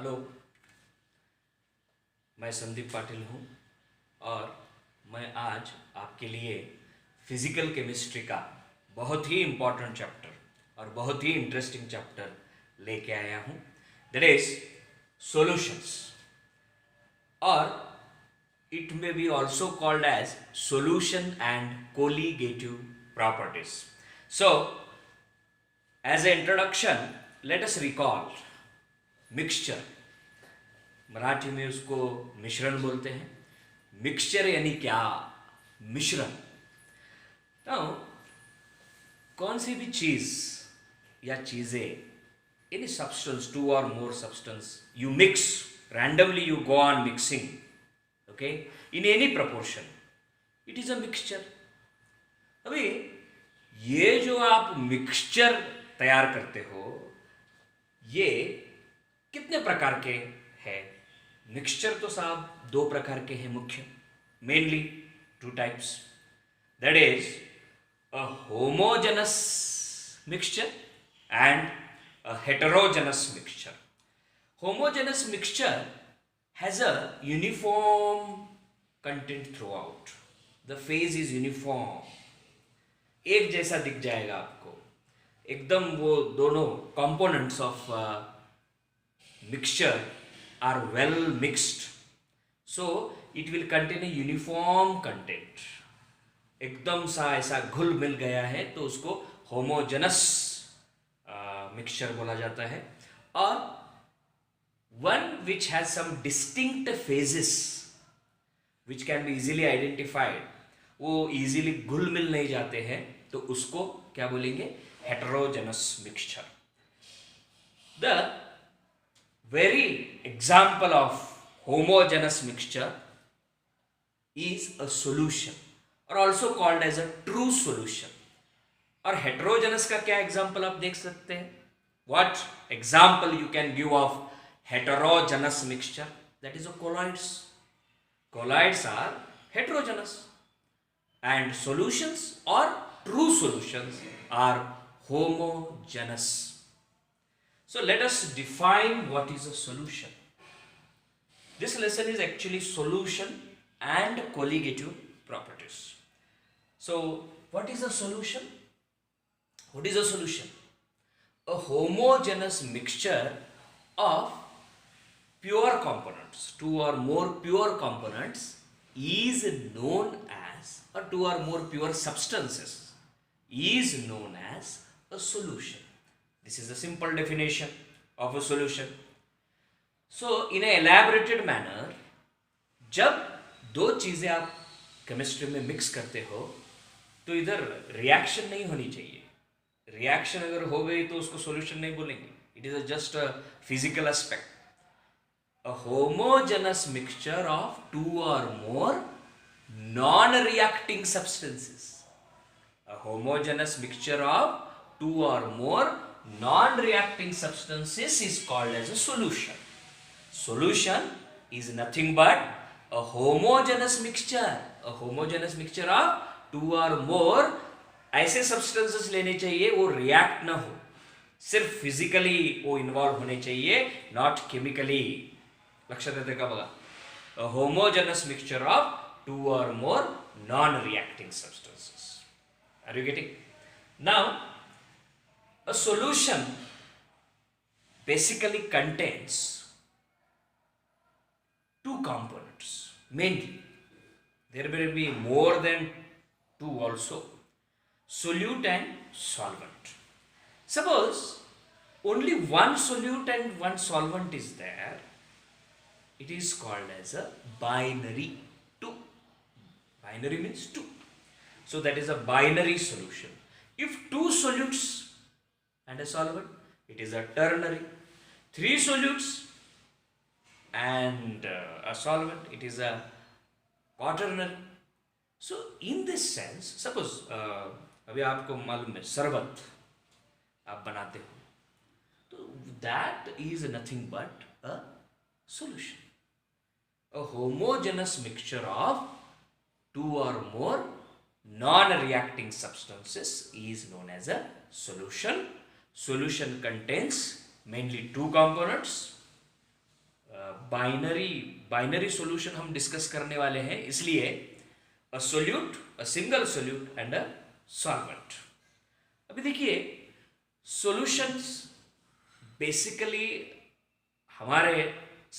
Hello. मैं संदीप पाटिल हूँ और मैं आज आपके लिए फिजिकल केमिस्ट्री का बहुत ही इम्पोर्टेंट चैप्टर और बहुत ही इंटरेस्टिंग चैप्टर लेके आया हूँ, दैट इज सॉल्यूशंस, और it may be also called as solution and colligative properties. So, as an introduction, let us recall mixture. Marathi में उसको मिश्रण बोलते हैं। मिक्सचर यानी क्या? मिश्रण। Now, कौन सी भी चीज या चीजें, any substance, two or more substance, you mix randomly, you go on mixing, okay, in any proportion, it is a mixture. अभी ये जो आप मिक्सचर तैयार करते हो, ये कितने प्रकार के हैं? मिक्सचर तो साहब दो प्रकार के हैं मुख्य, mainly two types, that is a homogeneous mixture and a heterogeneous mixture. Homogeneous mixture has a uniform content throughout. The phase is uniform. एक जैसा दिख जाएगा आपको, एकदम वो दोनों components of mixture are well mixed. So it will contain a uniform content. एकदम सा ऐसा घुल मिल गया है तो उसको homogeneous मिक्सचर बोला जाता है। और one which has some distinct phases which can be easily identified, वो इजीली घुल मिल नहीं जाते हैं तो उसको क्या बोलेंगे? Heterogeneous mixture. The very example of homogeneous mixture is a solution और also called as a true solution. और हेटेरोजेनस का क्या एग्जाम्पल आप देख सकते हैं? What example you can give of heterogeneous mixture? That is a colloids. Colloids are heterogeneous, and solutions or true solutions are homogeneous. So let us define what is a solution. This lesson is actually solution and colligative properties. So what is a solution? What is a solution? A homogeneous mixture of pure components, two or more pure components, is known as, or two or more pure substances is known as a solution. This is a simple definition of a solution. So in a elaborated manner, जब दो चीजें आप chemistry में mix करते हो तो इधर reaction नहीं होनी चाहिए। रिएक्शन अगर हो गई तो उसको सॉल्यूशन नहीं बोलेंगे, it is just a physical aspect. A homogeneous mixture of two or more non reacting substances. A homogeneous mixture of two or more non reacting substances is called as a solution. Solution is nothing but a homogeneous mixture. A homogeneous mixture of two or more ऐसे substances लेने चाहिए वो react ना हो, सिर्फ physically वो involve होने चाहिए, नॉट केमिकली। लक्षात येते का बघा? A homogeneous mixture of two or more non reacting substances. Are you getting? Now a solution basically contains two components mainly. There will be more than two also. Solute and solvent. Suppose only one solute and one solvent is there, it is called as a binary 2. Binary means 2. So that is a binary solution. If two solutes and a solvent, it is a ternary. Three solutes and a solvent, it is a quaternary. So in this sense, suppose अभी आपको मालूम है शरबत आप बनाते हो तो that is nothing but a solution. A homogeneous mixture of two or more non reacting substances is known as a solution. Solution contains mainly two components, binary solution हम डिस्कस करने वाले हैं, इसलिए a solute, a single solute and a solvent. अभी देखिए solutions basically हमारे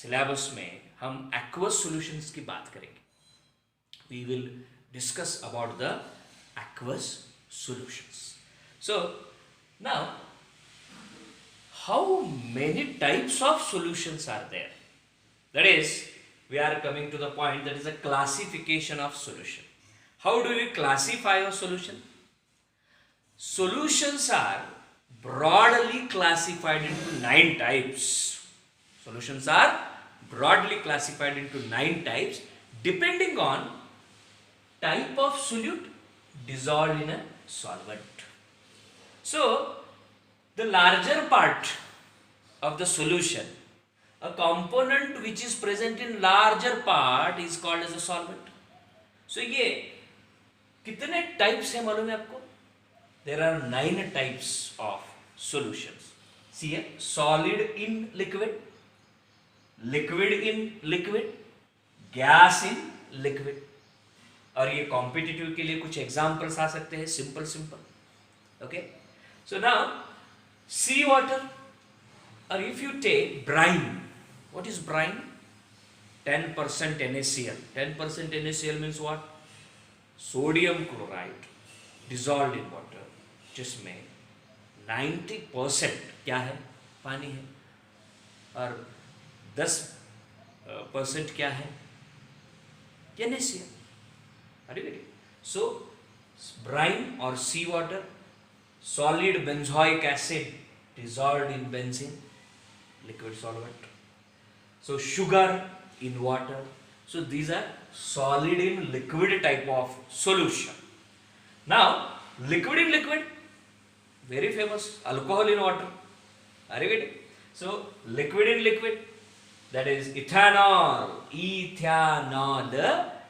syllabus में हम एक्वस सॉल्यूशंस की बात करेंगे। We will discuss about the aqueous solutions. So now how many types of solutions are there? That is, we are coming to the point, that is a classification of solution. How do we classify a solution? Solutions are broadly classified into 9 types. Solutions are broadly classified into 9 types depending on type of solute dissolved in a solvent. So the larger part of the solution, a component which is present in larger part is called as a solvent. So ये कितने types हैं मालूम है आपको? There are 9 types of solutions. See here, solid in liquid, liquid in liquid, gas in liquid. और ये competitive के लिए कुछ एग्जाम्पल्स आ सकते हैं, simple. Okay, so now sea water, और if you take brine, what is brine? 10% NaCl. 10% NaCl means what? Sodium chloride dissolve in water, जिसमें 90% क्या है? पानी है, और 10% क्या है? NaCl. Are you getting? So brine or seawater, solid benzoic acid dissolved in benzene, liquid solvent. So sugar in water. So these are solid in liquid type of solution. Now liquid in liquid, very famous, alcohol in water. Are you getting? So liquid in liquid, that is ethanol,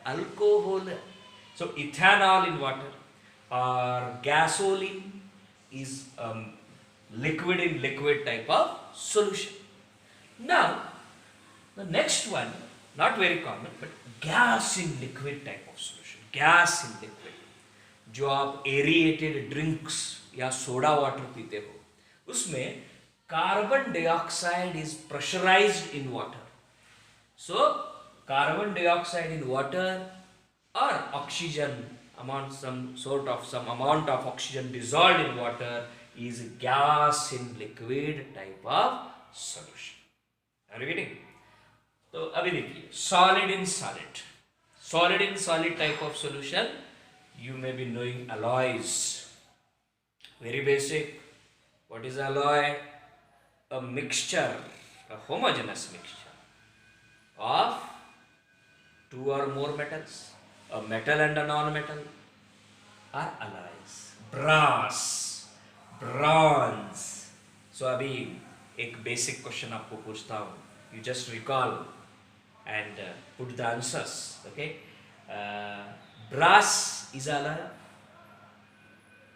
alcohol. So ethanol in water, or gasoline is liquid in liquid type of solution. Now the next one, not very common, but gas in liquid type of solution. Gas in liquid, जो आप aerated drinks या soda water पीते हो, उसमें carbon dioxide is pressurised in water. So carbon dioxide in water or oxygen amount, some amount of oxygen dissolved in water is gas in liquid type of solution. Are you getting? तो अभी देखिए solid in solid type of solution, you may be knowing alloys. Very basic. What is alloy? A mixture, a homogeneous mixture of 2 or more metals. A metal and a non-metal are alloys. Brass, bronze. So अभी एक basic question आपको पूछता हूँ. You just recall and put the answers. Okay. Brass is alloy.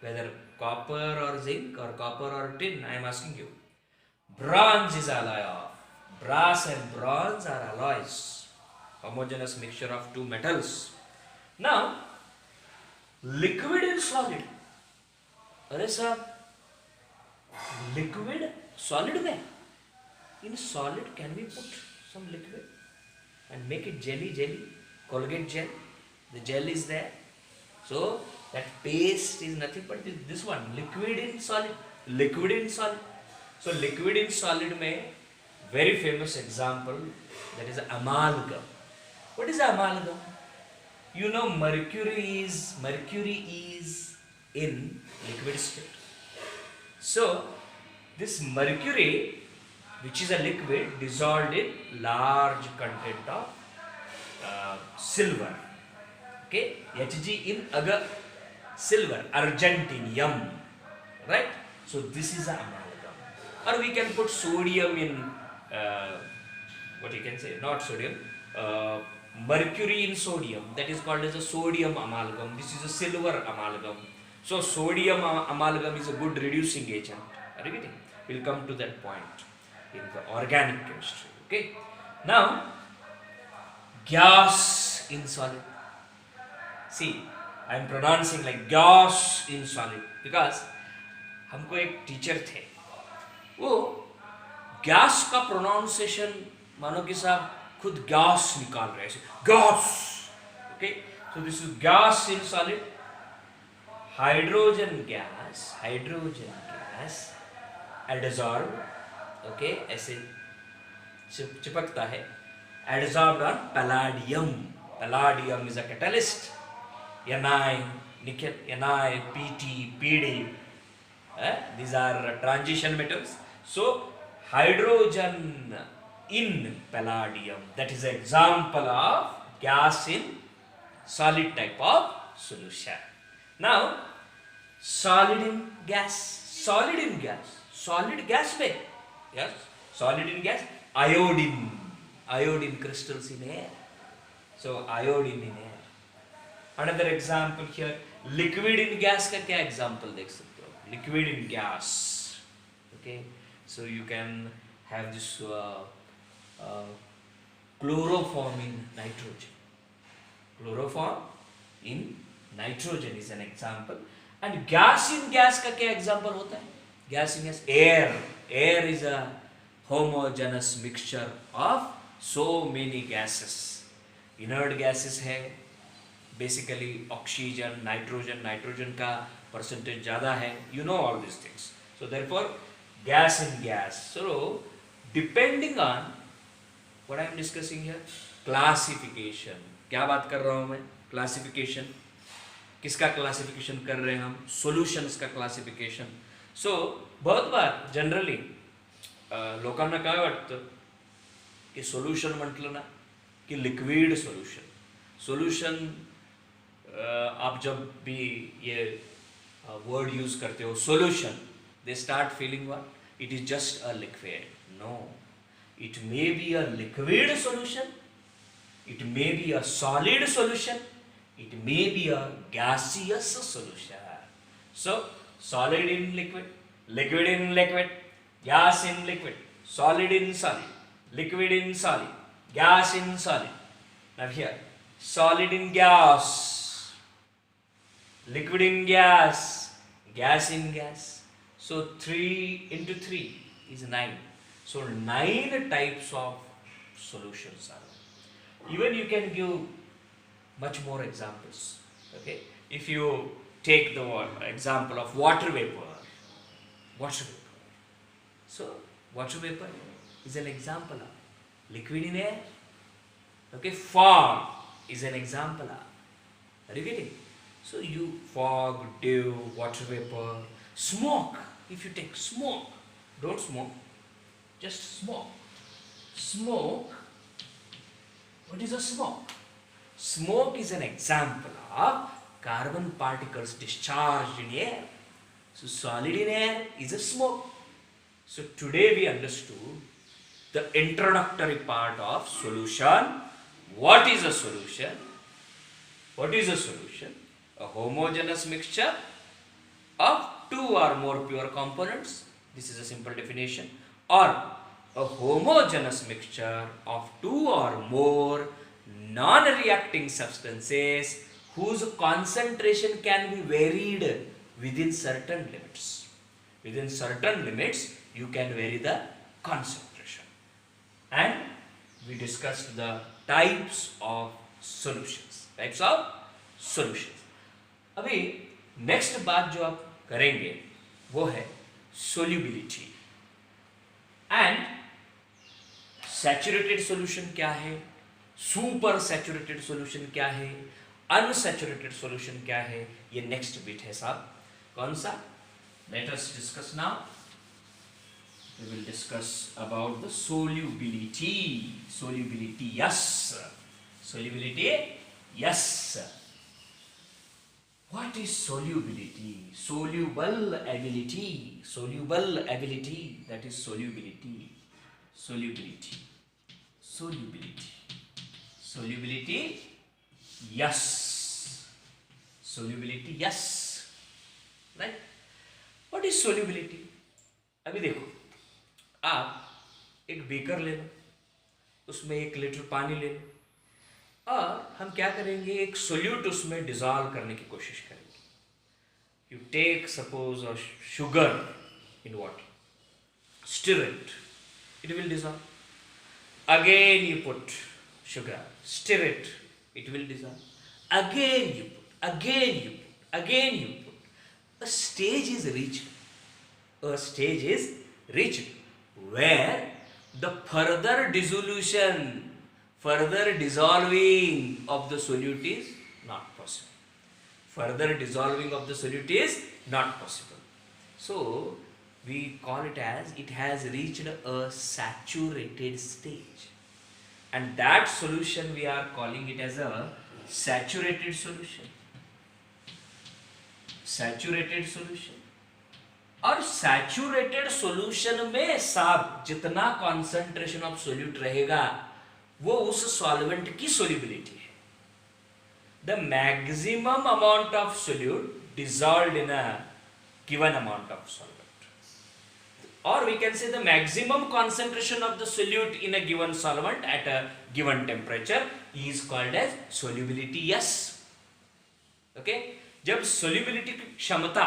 Whether copper or zinc or copper or tin, I am asking you. Bronze is alloy of. Brass and bronze are alloys. Homogeneous mixture of 2 metals. Now liquid and solid. अरे साहब, liquid solid में, in solid can we put some liquid and make it jelly, Colgate gel? The gel is there, so that paste is nothing but this one, liquid in solid. So liquid in solid में very famous example, that is amalgam. What is amalgam? You know mercury is in liquid state. So this mercury, which is a liquid, dissolved in large content of silver. Okay, Hg in silver, argentinium, right? So this is an amalgam. Or we can put sodium in what you can say, not sodium, mercury in sodium, that is called as a sodium amalgam. This is a silver amalgam. So sodium amalgam is a good reducing agent. Are you getting? We'll come to that point in the organic chemistry. Okay. Now, gas in solid. See, I am pronouncing like gas in solid because हमको एक teacher थे, वो gas का pronunciation मानो कि साहब खुद gas निकाल रहे हैं, gas. Okay, so this is gas in solid. Hydrogen gas adsorb, okay, ऐसे चिपकता है, adsorb on palladium. Palladium is a catalyst. Ni, nickel, Ni, Pt, Pd. These are transition metals. So, hydrogen in palladium, that is an example of gas in solid type of solution. Now, solid in gas में, yes, solid in gas, iodine crystals in air. So, iodine in air. Another example here, liquid in gas का क्या example देख सकते हो? Liquid in gas, okay, so you can have this chloroform in nitrogen. Chloroform in nitrogen is an example. And gas in gas का क्या example होता है? Gas in gas, air is a homogeneous mixture of so many gases. Inert gases है, basically oxygen, nitrogen का percentage ज़्यादा है. You know all these things. So therefore, gas in gas. So depending on what I am discussing here, classification. क्या बात कर रहा हूँ मैं? Classification. किसका classification कर रहे हैं हम? Solutions का classification. So बहुत बार generally लोकांना काय वाटतं की solution म्हटलं ना की liquid solution आप जब भी ये वर्ड यूज करते हो solution, they start feeling what? It is just a liquid. No, it may be a liquid solution, it may be a solid solution, it may be a gaseous solution. So solid in liquid, liquid in liquid, gas in liquid, solid in solid, liquid in solid, gas in solid. Now here, solid in gas, liquid in gas, gas in gas. So 3 into 3 is 9. So 9 types of solutions are there. Even you can give much more examples. Okay, if you take the example of water vapor. So water vapor is an example of liquid in air. Okay, fog is an example of. Are you getting? So you fog, dew, water vapor, smoke. If you take smoke, don't smoke, just smoke. Smoke. What is a smoke? Smoke is an example of carbon particles discharged in air. So solid in air is a smoke. So today we understood the introductory part of solution. What is a solution? What is a solution? A homogeneous mixture of 2 or more pure components. This is a simple definition. Or a homogeneous mixture of 2 or more non-reacting substances whose concentration can be varied within certain limits. Within certain limits, you can vary the concentration. And we discussed the types of solutions. Types of solutions. अभी next बात जो आप करेंगे वो है solubility. And saturated solution क्या है, super saturated solution क्या है, अनसैचुरेटेड सॉल्यूशन क्या है, ये नेक्स्ट बिट है साहब. कौन सा? Let us discuss now. We will discuss about the solubility. Solubility, yes. Solubility, yes. What is solubility? Soluble ability. Soluble ability, that is solubility. Solubility. Solubility. Solubility, yes. Solubility, yes. Right? What is solubility? अभी देखो, आप एक baker ले लो. उसमें 1 litre पानी ले लो और हम क्या करेंगे, एक सोल्यूट उसमें डिजॉल्व करने की कोशिश करेंगे. You take suppose a sugar in water, stir it, it will dissolve. Again you put sugar, stir it, it will dissolve. Again you put, again you put, again you put. A stage is reached. A stage is reached where the further dissolution, further dissolving of the solute is not possible. Further dissolving of the solute is not possible. So we call it as it has reached a saturated stage, and that solution we are calling it as a saturated solution. Saturated solution. और saturated solution में साहब जितना concentration of solute रहेगा वो उस solvent की solubility है. The maximum amount of solute dissolved in a given amount of solvent, or we can say the maximum concentration of the solute in a given solvent at a given temperature is called as solubility. Yes, okay. जब solubility की क्षमता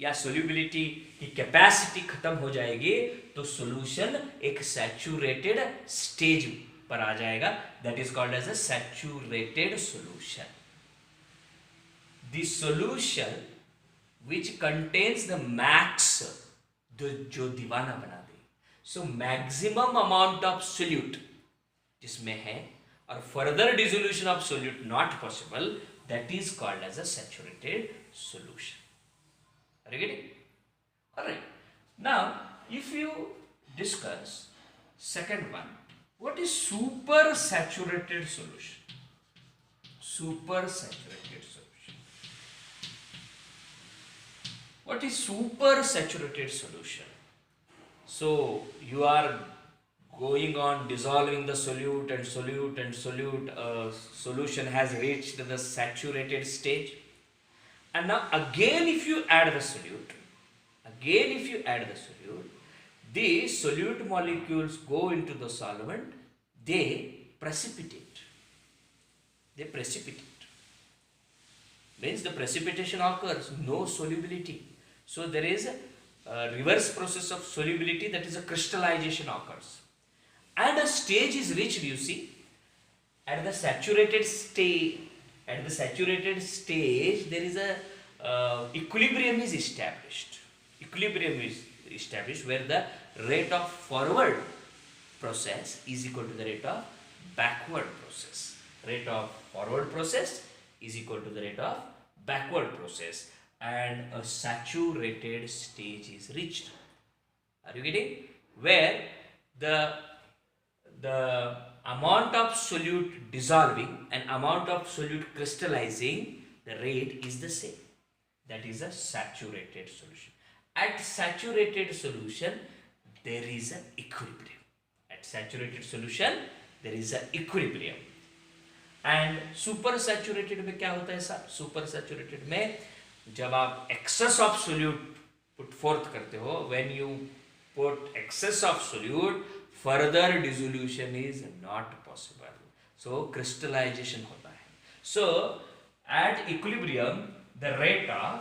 या solubility की capacity खत्म हो जाएगी तो solution एक saturated stage पर आ जाएगा. That is called as a saturated solution. The solution which contains the max, जो दीवाना बना दे. So maximum amount of solute जिसमें है और further dissolution of solute not possible, that is called as a saturated solution. Are you getting? Alright. Now, if you discuss second one, what is super saturated solution? Super saturated solution. What is super saturated solution? So you are going on dissolving the solute and solute and solute. Solution has reached the saturated stage, and now again if you add the solute, the solute molecules go into the solvent, they precipitate. Means the precipitation occurs, no solubility. So there is a reverse process of solubility, that is a crystallization occurs. And a stage is reached, you see, at the saturated stage. At the saturated stage, there is a equilibrium is established. Equilibrium is established where the rate of forward process is equal to the rate of backward process. Rate of forward process is equal to the rate of backward process, and a saturated stage is reached. Are you getting? Where the amount of solute dissolving and amount of solute crystallizing, the rate is the same. That is a saturated solution. At saturated solution, there is an equilibrium. At saturated solution, there is an equilibrium. And super saturated में क्या होता है sir? Super saturated में जब आप excess of solute put forth करते हो, when you put excess of solute, further dissolution is not possible, so crystallization होता है. So at equilibrium the rate of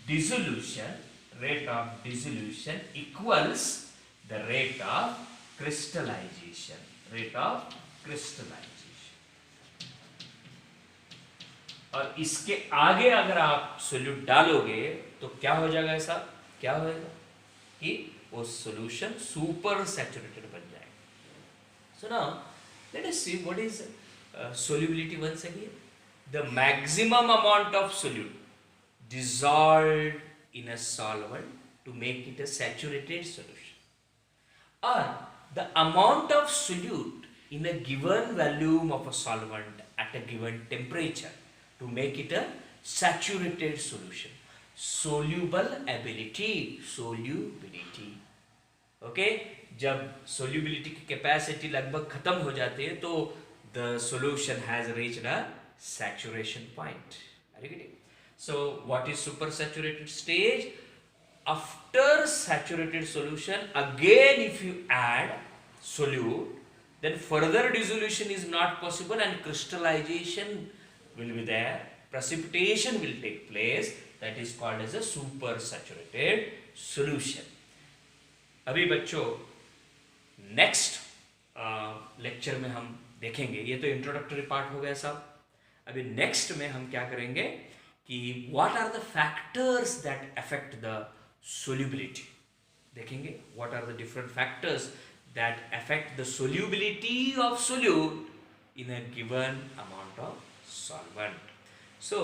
dissolution equals the rate of crystallization. और इसके आगे अगर आप सोल्यूट डालोगे तो क्या हो जाएगा? ऐसा क्या होगा कि वो सॉल्यूशन सुपर सैचुरेटेड बन जाएगा. So now let us see what is solubility once again. The maximum amount of solute dissolved in a solvent to make it a saturated solution, or the amount of solute in a given volume of a solvent at a given temperature to make it a saturated solution. Solubility. Okay, जब solubility की capacity लगभग खत्म हो जाती है तो the solution has reached a saturation point. Are you getting? So what is supersaturated stage? After saturated solution, again if you add solute, then further dissolution is not possible and crystallization will be there, precipitation will take place, that is called as a supersaturated solution. अभी बच्चों next lecture में हम देखेंगे, ये तो introductory part हो गया सब। अभी नेक्स्ट में हम क्या करेंगे कि what are the factors that affect the solubility, देखेंगे what are the different factors that affect the solubility of solute in a given amount of solvent. So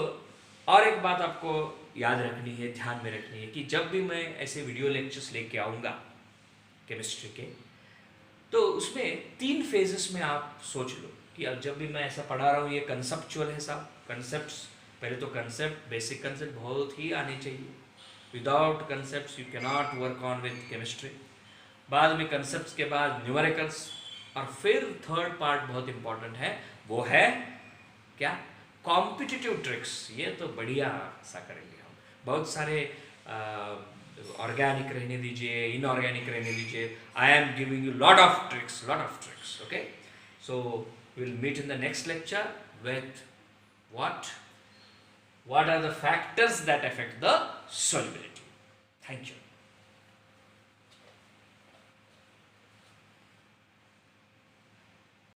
और एक बात आपको याद रखनी है, ध्यान में रखनी है कि जब भी मैं ऐसे वीडियो लेक्चर्स लेके आऊँगा केमिस्ट्री के, तो उसमें 3 फेजेस में आप सोच लो कि अब जब भी मैं ऐसा पढ़ा रहा हूँ, ये कंसेप्चुअल है साहब, कंसेप्ट्स पहले तो कंसेप्ट, बेसिक कंसेप्ट बहुत ही आने चाहिए, without concepts you can not work on with chemistry. बाद में कंसेप्ट्स के बाद न्यूमेरिकल्स, और फिर थर्ड पार्ट बहुत इंपॉर्टेंट है, वो है क्या, कॉम्पिटिटिव ट्रिक्स। ये तो बढ़िया सा करेंगे हम, बहुत सारे ऑर्गेनिक रहने दीजिए, इनऑर्गेनिक रहने दीजिए, I am giving you lot of tricks, okay. So we'll meet in the next lecture with what are the factors that affect the solubility. Thank you.